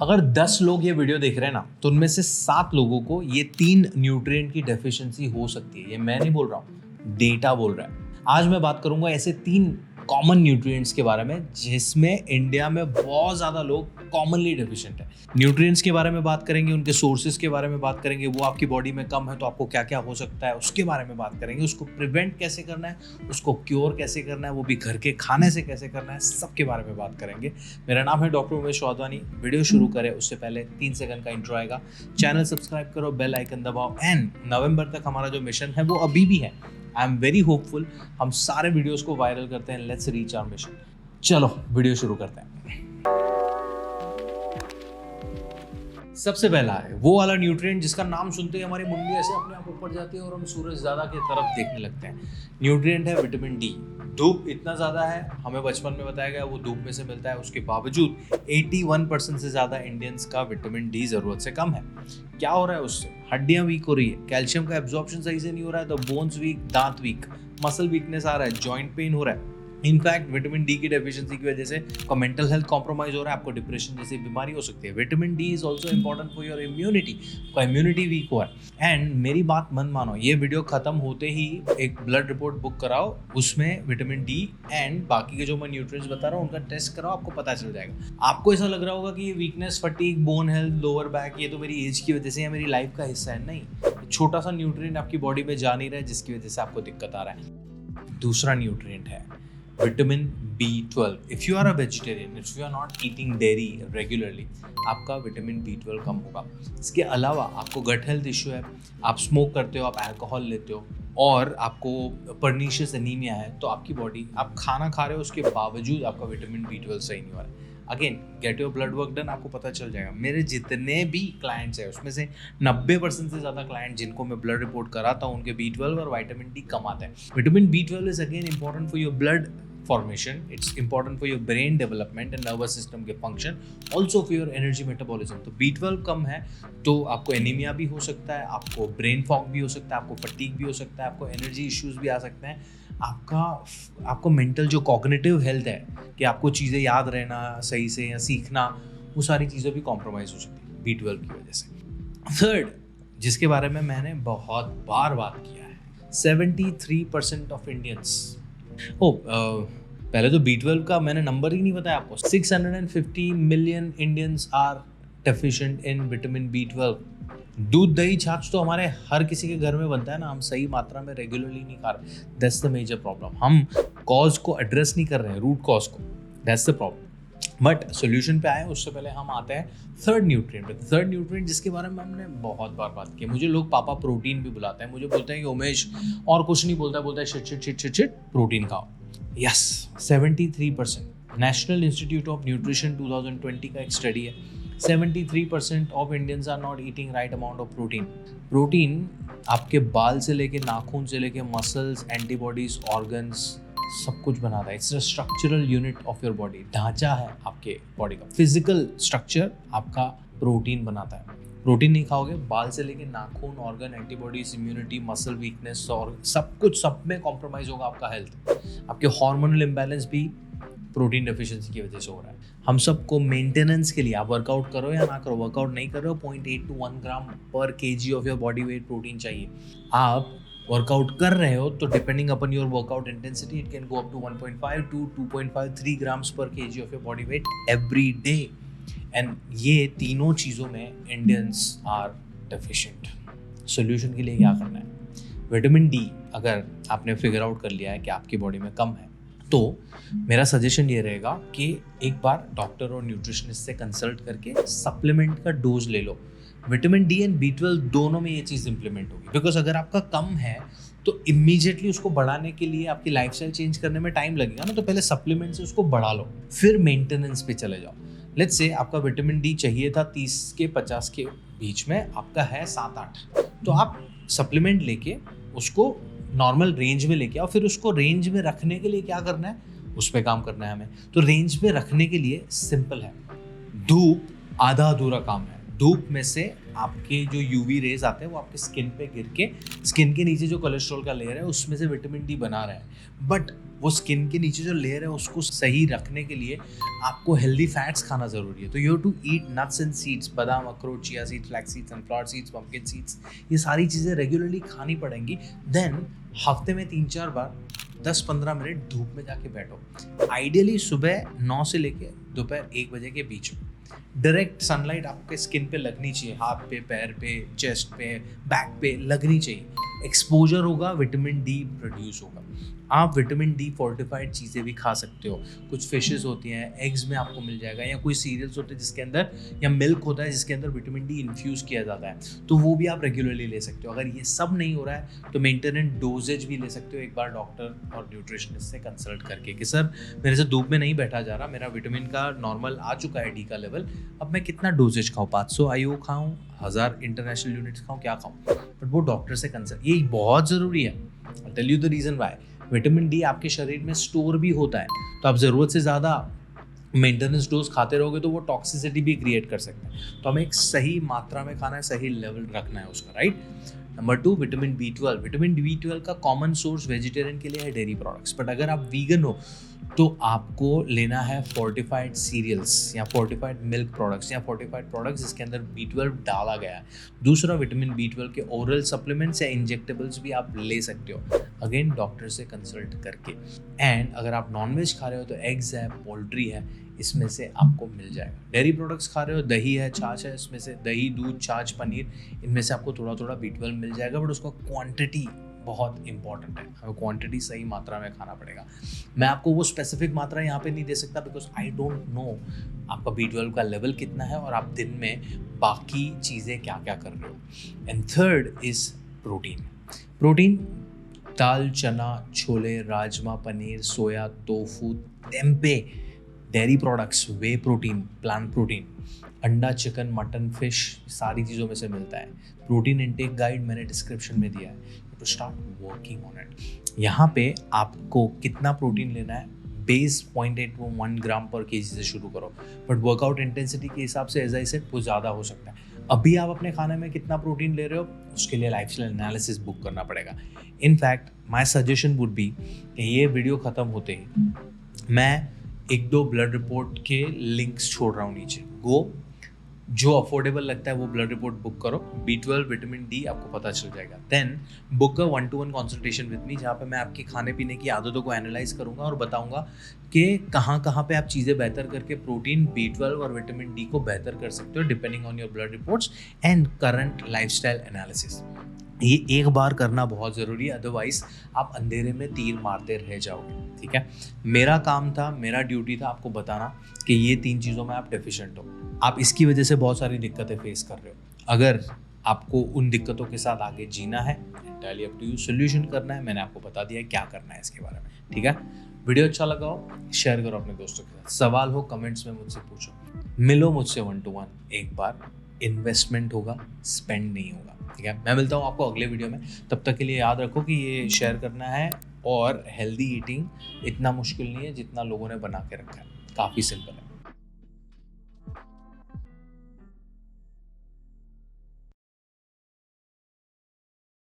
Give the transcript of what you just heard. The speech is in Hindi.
अगर 10 लोग ये वीडियो देख रहे हैं ना, तो उनमें से 7 लोगों को ये 3 न्यूट्रिएंट की डेफिशिएंसी हो सकती है। ये मैं नहीं बोल रहा हूँ, डेटा बोल रहा है। आज मैं बात करूंगा ऐसे 3 कॉमन न्यूट्रिएंट्स के बारे में जिसमें इंडिया में बहुत ज़्यादा लोग कॉमनली डेफिशिएंट है। न्यूट्रिएंट्स के बारे में बात करेंगे, उनके सोर्सेज के बारे में बात करेंगे, वो आपकी बॉडी में कम है तो आपको क्या क्या हो सकता है उसके बारे में बात करेंगे, उसको प्रिवेंट कैसे करना है, उसको क्योर कैसे करना है, वो भी घर के खाने से कैसे करना है, सबके बारे में बात करेंगे। मेरा नाम है डॉक्टर उमेश चौधरी। वीडियो शुरू करें उससे पहले 3 सेकंड का इंट्रो आएगा। चैनल सब्सक्राइब करो, बेल आइकन दबाओ एंड नवंबर तक हमारा जो मिशन है वो अभी भी है। आई एम वेरी होपफुल हम सारे वीडियोस को वायरल करते हैं। Let's reach our mission. चलो वीडियो शुरू करते हैं। सबसे पहला है वो वाला न्यूट्रिएंट जिसका नाम सुनते ही हमारी मुंडी ऐसे अपने आप ऊपर जाती है और हम सूरज ज़्यादा की तरफ देखने लगते हैं। न्यूट्रिएंट है विटामिन डी। धूप इतना ज़्यादा है, हमें बचपन में बताया गया वो धूप में से मिलता है, उसके बावजूद 81% से ज़्यादा इंडियंस का विटामिन डी ज़रूरत से कम है। क्या हो रहा है उससे? हड्डियाँ वीक हो रही है, कैल्शियम का एब्जॉर्प्शन सही से नहीं हो रहा है, तो बोन्स वीक, दांत वीक, मसल वीकनेस आ रहा है, जॉइंट पेन हो रहा है। इनफैक्ट विटामिन डी की डेफिशिएंसी की वजह से मेंटल हेल्थ कॉम्प्रोमाइज हो रहा है, आपको डिप्रेशन जैसी बीमारी हो सकती है। Vitamin D is also important for your immunity. तो इम्यूनिटी वीक हुआ है। एंड मेरी बात मन मानो, ये वीडियो खत्म होते ही एक ब्लड रिपोर्ट बुक कराओ, उसमें विटामिन डी एंड बाकी के जो मैं न्यूट्रिएंट्स बता रहा हूँ उनका टेस्ट कराओ, आपको पता चल जाएगा। आपको ऐसा लग रहा होगा कि ये weakness, fatigue, bone health, lower back ये तो मेरी एज की वजह से या मेरी लाइफ का हिस्सा है। नहीं, छोटा सा न्यूट्रिएंट आपकी बॉडी में जा नहीं रहा है जिसकी वजह से आपको दिक्कत आ रहा है। दूसरा न्यूट्रिएंट है vitamin B12. If you are a vegetarian, if you are not eating dairy regularly, आपका विटामिन B12 कम होगा। इसके अलावा आपको गट हेल्थ इश्यू है, आप स्मोक करते हो, आप अल्कोहल लेते हो और आपको पर्नीशियस एनीमिया है, तो आपकी बॉडी, आप खाना खा रहे हो उसके बावजूद आपका विटामिन B12 सही नहीं हो रहा है। Again get your blood work done, आपको पता चल जाएगा। मेरे जितने भी क्लाइंट्स हैं उसमें से 90% से ज़्यादा क्लाइंट जिनको मैं ब्लड रिपोर्ट कराता हूँ उनके B12 और विटामिन डी कम आता है। Vitamin B12 is again important for your blood formation, it's important for your brain development and nervous system के function, also for your energy metabolism। तो B12 कम है तो आपको एनीमिया भी हो सकता है, आपको ब्रेन फॉग भी हो सकता है, आपको फटीग भी हो सकता है, आपको एनर्जी इश्यूज भी आ सकते हैं, आपको मेंटल जो कॉग्निटिव हेल्थ है कि आपको चीज़ें याद रहना सही से या सीखना, वो सारी चीज़ें भी कॉम्प्रोमाइज़ हो सकती है B12 की वजह से। थर्ड, जिसके बारे में मैंने बहुत बार बात किया है, 73% ऑफ इंडियंस, पहले तो B12 का मैंने नंबर ही नहीं बताया आपको। 650 million Indians are deficient in vitamin B12। दूध दही छाछ तो हमारे हर किसी के घर में बनता है ना, हम सही मात्रा में रेगुलरली नहीं खा रहे। That's the major problem. हम कॉज को एड्रेस नहीं कर रहे हैं, रूट कॉज को। That's the problem. But solution पे आए उससे पहले हम आते हैं थर्ड न्यूट्रिएंट जिसके बारे में हमने बहुत बार बात की। मुझे लोग पापा प्रोटीन भी बुलाते हैं, मुझे बोलते हैं कि उमेश और कुछ नहीं बोलता है शिट प्रोटीन खाओ। Yes, 73%। National institute of nutrition 2020 का एक स्टडी है, 73% of Indians are not eating right amount of protein. Protein आपके बाल से लेके नाखून से लेके मसल्स, एंटीबॉडीज, ऑर्गन्स, सब कुछ बनाता है। It's a structural unit of your body. ढांचा है आपके बॉडी का, फिजिकल स्ट्रक्चर आपका प्रोटीन बनाता है। प्रोटीन नहीं खाओगे, बाल से लेके नाखून, organ, antibodies, immunity, muscle weakness और सब कुछ, सब में कॉम्प्रोमाइज होगा आपका हेल्थ। आपके हार्मोनल इम्बैलेंस भी प्रोटीन डेफिशिएंसी की वजह से हो रहा है। हम सबको मेंटेनेंस के लिए, आप वर्कआउट करो या ना करो, वर्कआउट नहीं कर रहे हो, 0.8 to 1 ग्राम पर kg of your body weight protein चाहिए। आप वर्कआउट कर रहे हो तो depending upon your workout intensity it can go up to 1.5 to 2.53 grams पर kg of your body weight every day. And ये तीनों चीज़ों में इंडियंस आर डेफिशिएंट। सोल्यूशन के लिए क्या करना है? विटामिन डी अगर आपने फिगर आउट कर लिया है कि आपकी बॉडी में कम है, तो मेरा सजेशन ये रहेगा कि एक बार डॉक्टर और न्यूट्रिशनिस्ट से कंसल्ट करके सप्लीमेंट का डोज ले लो। विटामिन डी एंड B12 दोनों में ये चीज़ इंप्लीमेंट होगी। बिकॉज अगर आपका कम है तो इमीडिएटली उसको बढ़ाने के लिए आपकी लाइफस्टाइल चेंज करने में टाइम लगेगा ना, तो पहले सप्लीमेंट से उसको बढ़ा लो, फिर मेंटेनेंस पे चले जाओ। लेट्स से आपका विटामिन डी चाहिए था 30 के 50 के बीच में, आपका है 7-8, तो आप सप्लीमेंट लेके उसको नॉर्मल रेंज में लेके आओ। फिर उसको रेंज में रखने के लिए क्या करना है, उस पर काम करना है हमें। तो रेंज में रखने के लिए सिंपल है, धूप आधा अधूरा काम है। धूप में से आपके जो यूवी रेज आते हैं वो आपके स्किन पे गिर के स्किन के नीचे जो कोलेस्ट्रॉल का लेयर है उसमें से विटामिन डी बना रहा है। बट वो स्किन के नीचे जो लेयर है उसको सही रखने के लिए आपको हेल्दी फैट्स खाना ज़रूरी है। तो you have to eat nuts and seeds, बादाम, अखरोट, chia seeds, flax seeds, sunflower seeds, pumpkin seeds, ये सारी चीज़ें रेगुलरली खानी पड़ेंगी। देन हफ्ते में 3-4 बार 10-15 मिनट धूप में जाके बैठो। आइडियली सुबह 9 से लेके दोपहर 1 बजे के बीच में डायरेक्ट सनलाइट आपके स्किन पे लगनी चाहिए, हाथ पे, पैर पे, चेस्ट पे, बैक पे लगनी चाहिए। एक्सपोजर होगा, विटामिन डी प्रोड्यूस होगा। आप विटामिन डी फोर्टिफाइड चीज़ें भी खा सकते हो। कुछ फिशेस होती हैं, एग्स में आपको मिल जाएगा, या कोई सीरियल्स होते हैं जिसके अंदर, या मिल्क होता है जिसके अंदर विटामिन डी इन्फ्यूज़ किया जाता है, तो वो भी आप रेगुलरली ले सकते हो। अगर ये सब नहीं हो रहा है तो मेंटेनेंस डोजेज भी ले सकते हो एक बार डॉक्टर और न्यूट्रिशनिस्ट से कंसल्ट करके कि सर मेरे से धूप में नहीं बैठा जा रहा, मेरा विटामिन का नॉर्मल आ चुका है डी का लेवल, अब मैं कितना डोजेज खाऊँ, 500 IU खाऊँ, 1000 इंटरनेशनल यूनिट्स खाऊँ, क्या खाऊँ? बट वो डॉक्टर से कंसल्ट, ये बहुत ज़रूरी है। I tell you the reason why. Vitamin D आपके शरीर में स्टोर भी होता है, तो आप ज़रूरत से ज़्यादा मेंटेनेंस डोज खाते रहोगे तो वो टॉक्सिसिटी भी क्रिएट कर सकते हैं। तो हमें एक सही मात्रा में खाना है, सही लेवल रखना है उसका, right. Number 2, vitamin B12। Vitamin B12 का कॉमन सोर्स वेजिटेरियन के लिए है डेयरी प्रोडक्ट्स, बट अगर आप वीगन हो तो आपको लेना है फोर्टिफाइड सीरियल्स या फोर्टिफाइड मिल्क प्रोडक्ट्स या फोर्टिफाइड प्रोडक्ट्स जिसके अंदर B12 डाला गया है। दूसरा, विटामिन B12 के ओरल सप्लीमेंट्स या इंजेक्टेबल्स भी आप ले सकते हो, अगेन डॉक्टर से कंसल्ट करके। एंड अगर आप नॉनवेज खा रहे हो तो एग्स है, पोल्ट्री है, इसमें से आपको मिल जाएगा। डेयरी प्रोडक्ट्स खा रहे हो, दही है, छाछ है, इसमें से दही, दूध, छाछ, पनीर, इनमें से आपको थोड़ा थोड़ा B12 मिल जाएगा, बट उसका क्वांटिटी बहुत इंपॉर्टेंट है। हमें क्वांटिटी सही मात्रा में खाना पड़ेगा। मैं आपको वो स्पेसिफिक मात्रा यहाँ पे नहीं दे सकता बिकॉज आई डोंट नो आपका B12 का लेवल कितना है और आप दिन में बाकी चीज़ें क्या क्या कर रहे हो। And third is protein. Protein दाल, चना, chole, rajma, paneer, soya, tofu, tempeh, dairy products, whey protein, plant protein, अंडा, चिकन, मटन, फिश, सारी चीज़ों में से मिलता है। प्रोटीन इनटेक गाइड मैंने डिस्क्रिप्शन में दिया है, to start working on it. यहाँ पे आपको कितना प्रोटीन लेना है, बेस 0.8 to 1 ग्राम पर केजी से शुरू करो, बट वर्कआउट इंटेंसिटी के हिसाब से एज आई सेड वो ज़्यादा हो सकता है। अभी आप अपने खाने में कितना प्रोटीन ले रहे हो उसके लिए लाइफस्टाइल एनालिसिस बुक करना पड़ेगा। In fact my suggestion would be कि ये वीडियो ख़त्म होते ही मैं 1-2 ब्लड रिपोर्ट के लिंक्स छोड़ रहा हूँ नीचे, गो जो अफोर्डेबल लगता है वो ब्लड रिपोर्ट बुक करो। B12, विटामिन डी आपको पता चल जाएगा। Then book a 1-to-1 consultation with me, जहाँ पे मैं आपकी खाने पीने की आदतों को एनालाइज करूँगा और बताऊँगा कि कहाँ पे आप चीज़ें बेहतर करके प्रोटीन, B12 और विटामिन डी को बेहतर कर सकते हो depending on your blood reports and current lifestyle analysis. ये एक बार करना बहुत ज़रूरी है, अदरवाइज आप अंधेरे में तीर मारते रह जाओगे। ठीक है, मेरा काम था, मेरा ड्यूटी था आपको बताना कि ये 3 चीज़ों में आप डेफिशिएंट हो, आप इसकी वजह से बहुत सारी दिक्कतें फेस कर रहे हो। अगर आपको उन दिक्कतों के साथ आगे जीना है, entirely up to you, solution करना है, मैंने आपको बता दिया क्या करना है इसके बारे में। ठीक है, वीडियो अच्छा लगा हो शेयर करो अपने दोस्तों के साथ, सवाल हो कमेंट्स में मुझसे पूछो, मिलो मुझसे 1-to-1 एक बार, इन्वेस्टमेंट होगा, स्पेंड नहीं होगा। ठीक है, मैं मिलता हूँ आपको अगले वीडियो में, तब तक के लिए याद रखो कि ये शेयर करना है और हेल्दी ईटिंग इतना मुश्किल नहीं है जितना लोगों ने बना के रखा है, काफ़ी सिंपल है।